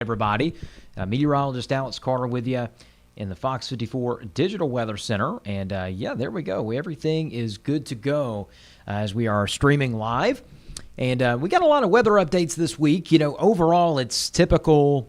Everybody. Meteorologist Alex Carter with you in the Fox 54 Digital Weather Center. And there we go. Everything is good to go as we are streaming live. And we got a lot of weather updates this week. Overall, it's typical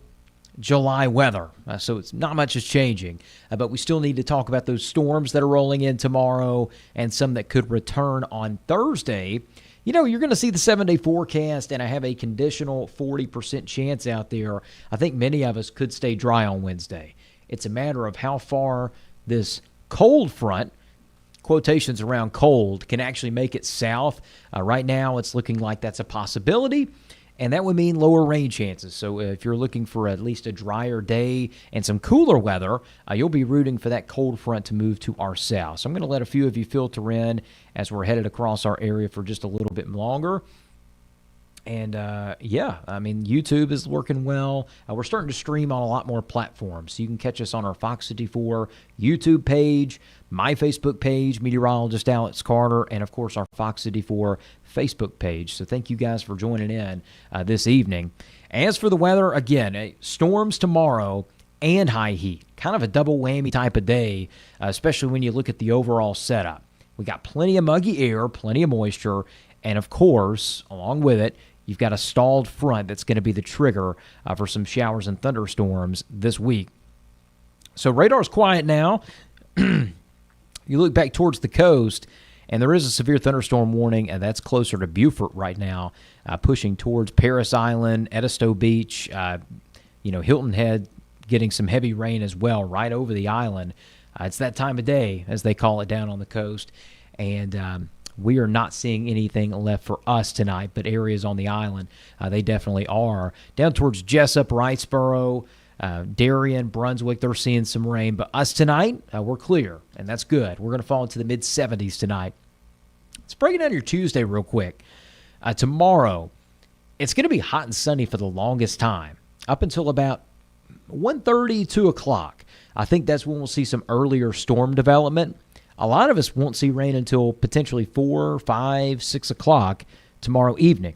July weather. So it's not much is changing. But we still need to talk about those storms that are rolling in tomorrow and some that could return on Thursday. You're going to see the 7-day forecast, and I have a conditional 40% chance out there. I think many of us could stay dry on Wednesday. It's a matter of how far this cold front, quotations around cold, can actually make it south. Right now, it's looking like that's a possibility, and that would mean lower rain chances. So if you're looking for at least a drier day and some cooler weather, you'll be rooting for that cold front to move to our south. So I'm going to let a few of you filter in as we're headed across our area for just a little bit longer. And, YouTube is working well. We're starting to stream on a lot more platforms. So you can catch us on our Fox 54 YouTube page, my Facebook page, Meteorologist Alex Carter, and, of course, our Fox 54 Facebook page. So thank you guys for joining in this evening. As for the weather, again, storms tomorrow and high heat. Kind of a double whammy type of day, especially when you look at the overall setup. We got plenty of muggy air, plenty of moisture, and, of course, along with it, you've got a stalled front that's going to be the trigger for some showers and thunderstorms this week. So radar's quiet now. You look back towards the coast, and there is a severe thunderstorm warning, and that's closer to Beaufort right now, pushing towards Paris Island, Edisto Beach, Hilton Head, getting some heavy rain as well right over the island. It's that time of day, as they call it down on the coast, and we are not seeing anything left for us tonight, but areas on the island, they definitely are. Down towards Jessup, Wrightsboro, Darien, Brunswick, they're seeing some rain. But us tonight, we're clear, and that's good. We're going to fall into the mid-70s tonight. Let's break it down your Tuesday real quick. Tomorrow, it's going to be hot and sunny for the longest time, up until about 1:30, 2 o'clock. I think that's when we'll see some earlier storm development. A lot of us won't see rain until potentially 4, 5, 6 o'clock tomorrow evening.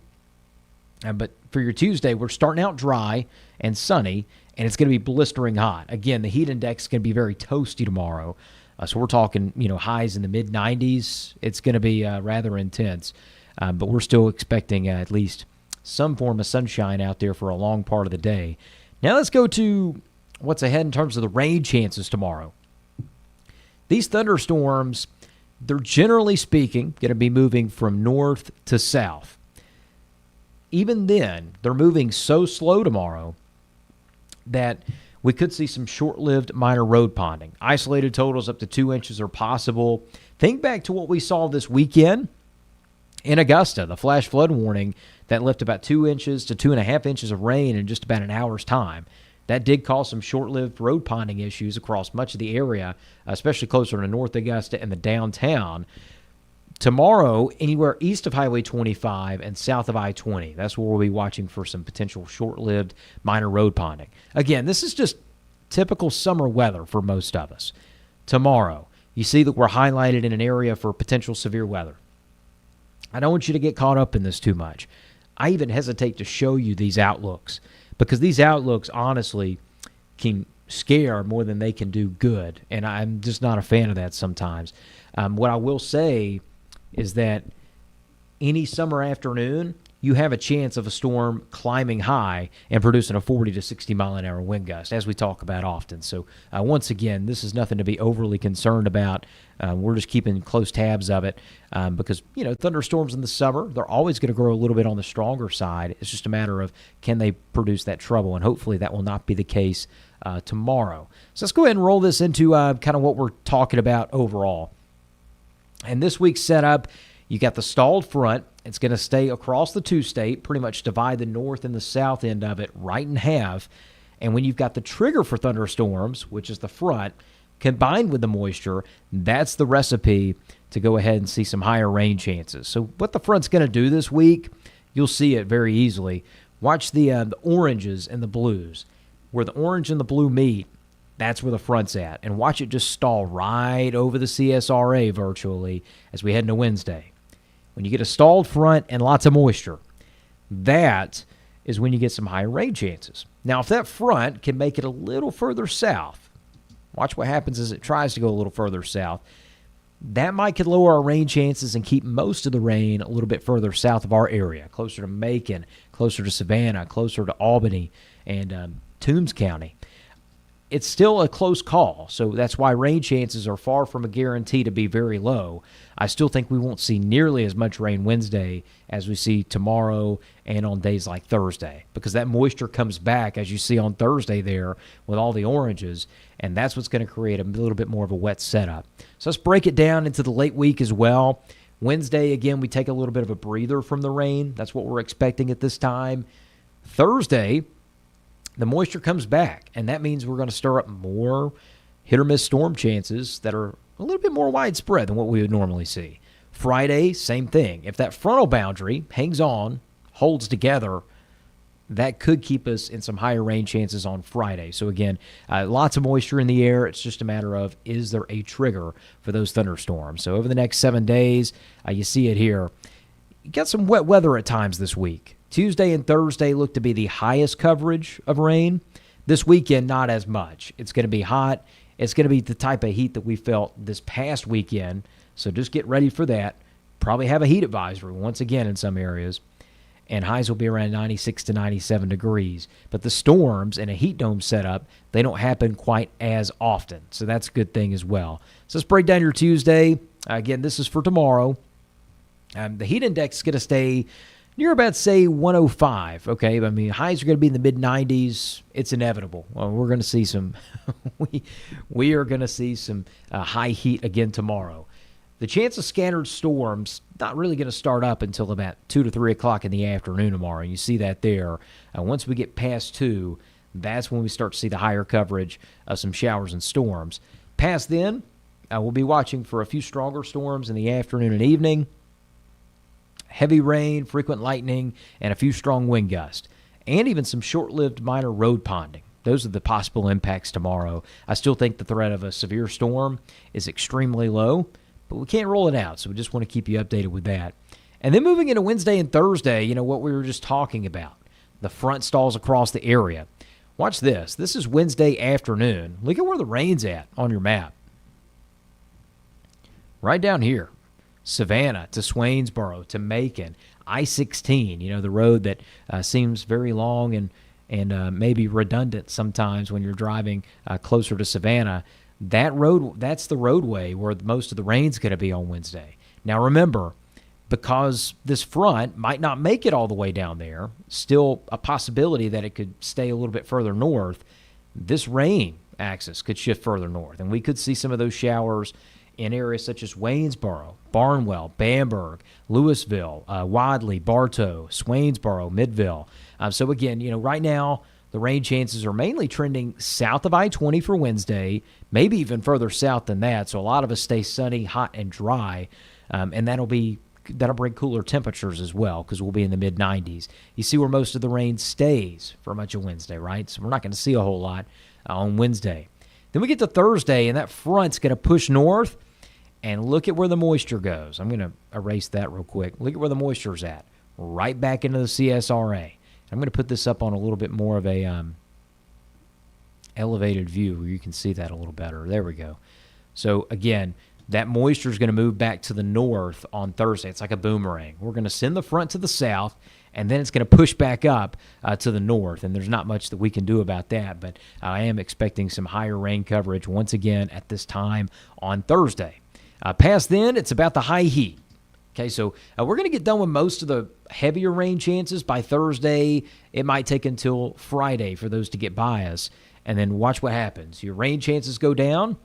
But for your Tuesday, we're starting out dry and sunny, and it's going to be blistering hot. Again, the heat index is going to be very toasty tomorrow. So we're talking, highs in the mid-90s. It's going to be rather intense. But we're still expecting at least some form of sunshine out there for a long part of the day. Now let's go to what's ahead in terms of the rain chances tomorrow. These thunderstorms, they're generally speaking going to be moving from north to south. Even then, they're moving so slow tomorrow that we could see some short-lived minor road ponding. Isolated totals up to 2 inches are possible. Think back to what we saw this weekend in Augusta, the flash flood warning that left about 2 inches to 2.5 inches of rain in just about an hour's time. That did cause some short-lived road ponding issues across much of the area, especially closer to North Augusta and the downtown. Tomorrow, anywhere east of Highway 25 and south of I-20. That's where we'll be watching for some potential short-lived minor road ponding. Again, this is just typical summer weather for most of us. Tomorrow, you see that we're highlighted in an area for potential severe weather. I don't want you to get caught up in this too much. I even hesitate to show you these outlooks, because these outlooks, honestly, can scare more than they can do good. And I'm just not a fan of that sometimes. What I will say is that any summer afternoon, you have a chance of a storm climbing high and producing a 40 to 60 mile an hour wind gust, as we talk about often. So once again, this is nothing to be overly concerned about. We're just keeping close tabs of it because, thunderstorms in the summer, they're always going to grow a little bit on the stronger side. It's just a matter of can they produce that trouble, and hopefully that will not be the case tomorrow. So let's go ahead and roll this into kind of what we're talking about overall. And this week's setup, you got the stalled front. It's going to stay across the two-state, pretty much divide the north and the south end of it right in half. And when you've got the trigger for thunderstorms, which is the front, combined with the moisture, that's the recipe to go ahead and see some higher rain chances. So what the front's going to do this week, you'll see it very easily. Watch the oranges and the blues. Where the orange and the blue meet, that's where the front's at. And watch it just stall right over the CSRA virtually as we head into Wednesday. When you get a stalled front and lots of moisture, that is when you get some higher rain chances. Now, if that front can make it a little further south, watch what happens as it tries to go a little further south. That could lower our rain chances and keep most of the rain a little bit further south of our area, closer to Macon, closer to Savannah, closer to Albany, and Toombs County. It's still a close call, so that's why rain chances are far from a guarantee to be very low. I still think we won't see nearly as much rain Wednesday as we see tomorrow and on days like Thursday, because that moisture comes back, as you see on Thursday there with all the oranges, and that's what's going to create a little bit more of a wet setup. So let's break it down into the late week as well. Wednesday, again, we take a little bit of a breather from the rain. That's what we're expecting at this time. Thursday, the moisture comes back, and that means we're going to stir up more hit-or-miss storm chances that are a little bit more widespread than what we would normally see. Friday, same thing. If that frontal boundary hangs on, holds together, that could keep us in some higher rain chances on Friday. So, again, lots of moisture in the air. It's just a matter of, is there a trigger for those thunderstorms? So, over the next 7 days, you see it here. You got some wet weather at times this week. Tuesday and Thursday look to be the highest coverage of rain. This weekend, not as much. It's going to be hot. It's going to be the type of heat that we felt this past weekend, so just get ready for that. Probably have a heat advisory once again in some areas, and highs will be around 96 to 97 degrees. But the storms in a heat dome setup, they don't happen quite as often, so that's a good thing as well. So let's break down your Tuesday. Again, this is for tomorrow. The heat index is going to stay near about, say, 105, okay? I mean, highs are going to be in the mid-90s. It's inevitable. Well, we're going to see some we are going to see some high heat again tomorrow. The chance of scattered storms not really going to start up until about 2 to 3 o'clock in the afternoon tomorrow. You see that there. Once we get past 2, that's when we start to see the higher coverage of some showers and storms. Past then, we'll be watching for a few stronger storms in the afternoon and evening. Heavy rain, frequent lightning, and a few strong wind gusts, and even some short-lived minor road ponding. Those are the possible impacts tomorrow. I still think the threat of a severe storm is extremely low, but we can't rule it out, so we just want to keep you updated with that. And then moving into Wednesday and Thursday, what we were just talking about, the front stalls across the area. Watch this. This is Wednesday afternoon. Look at where the rain's at on your map. Right down here. Savannah to Swainsboro to Macon, I-16, the road that seems very long and maybe redundant sometimes when you're driving closer to Savannah. That's the roadway where most of the rain's going to be on Wednesday. Now remember, because this front might not make it all the way down there, still a possibility that it could stay a little bit further north, this rain axis could shift further north, and we could see some of those showers in areas such as Waynesboro, Barnwell, Bamberg, Louisville, Wadley, Bartow, Swainsboro, Midville. So again, right now the rain chances are mainly trending south of I-20 for Wednesday, maybe even further south than that. So a lot of us stay sunny, hot, and dry, and that'll bring cooler temperatures as well because we'll be in the mid-90s. You see where most of the rain stays for much of Wednesday, right? So we're not going to see a whole lot on Wednesday. Then we get to Thursday, and that front's going to push north. And look at where the moisture goes. I'm going to erase that real quick. Look at where the moisture's at. Right back into the CSRA. I'm going to put this up on a little bit more of a elevated view where you can see that a little better. There we go. So, again, that moisture is going to move back to the north on Thursday. It's like a boomerang. We're going to send the front to the south, and then it's going to push back up to the north, and there's not much that we can do about that, but I am expecting some higher rain coverage once again at this time on Thursday. Past then, it's about the high heat. Okay, so we're going to get done with most of the heavier rain chances by Thursday. It might take until Friday for those to get by us, and then watch what happens. Your rain chances go down,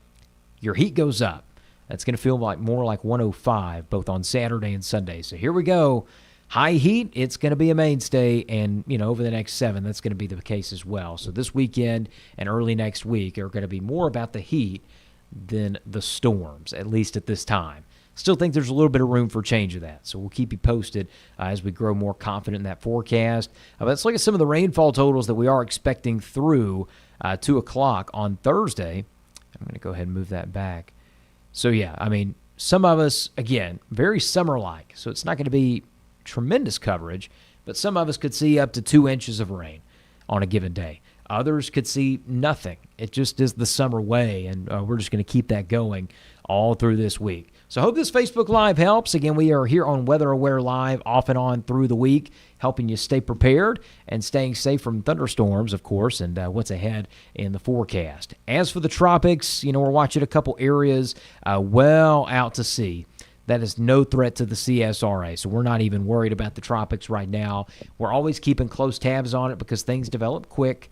your heat goes up. That's going to feel more like 105 both on Saturday and Sunday. So here we go. High heat, it's going to be a mainstay, and over the next 7, that's going to be the case as well. So this weekend and early next week are going to be more about the heat than the storms, at least at this time. Still think there's a little bit of room for change of that, so we'll keep you posted as we grow more confident in that forecast. Let's look at some of the rainfall totals that we are expecting through 2 o'clock on Thursday. I'm going to go ahead and move that back. So, yeah, some of us, again, very summer-like, so it's not going to be tremendous coverage, but some of us could see up to 2 inches of rain on a given day. Others could see nothing. It just is the summer way, and we're just going to keep that going all through this week. So I hope this Facebook Live helps. Again, we are here on Weather Aware Live off and on through the week, helping you stay prepared and staying safe from thunderstorms, of course, and what's ahead in the forecast. As for the tropics, we're watching a couple areas well out to sea. That is no threat to the CSRA, so we're not even worried about the tropics right now. We're always keeping close tabs on it because things develop quick.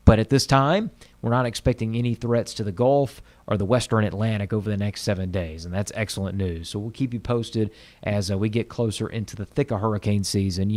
But at this time, we're not expecting any threats to the Gulf or the Western Atlantic over the next 7 days, and that's excellent news. So we'll keep you posted as we get closer into the thick of hurricane season.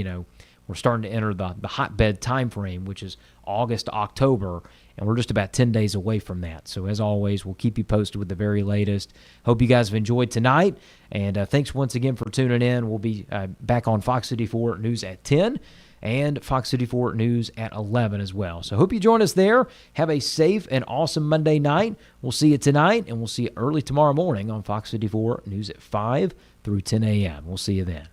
We're starting to enter the hotbed time frame, which is August to October, and we're just about 10 days away from that. So as always, we'll keep you posted with the very latest. Hope you guys have enjoyed tonight, and thanks once again for tuning in. We'll be back on Fox City 4 News at 10. And Fox City 4 News at 11 as well. So hope you join us there. Have a safe and awesome Monday night. We'll see you tonight, and we'll see you early tomorrow morning on Fox City 4 News at 5 through 10 a.m. We'll see you then.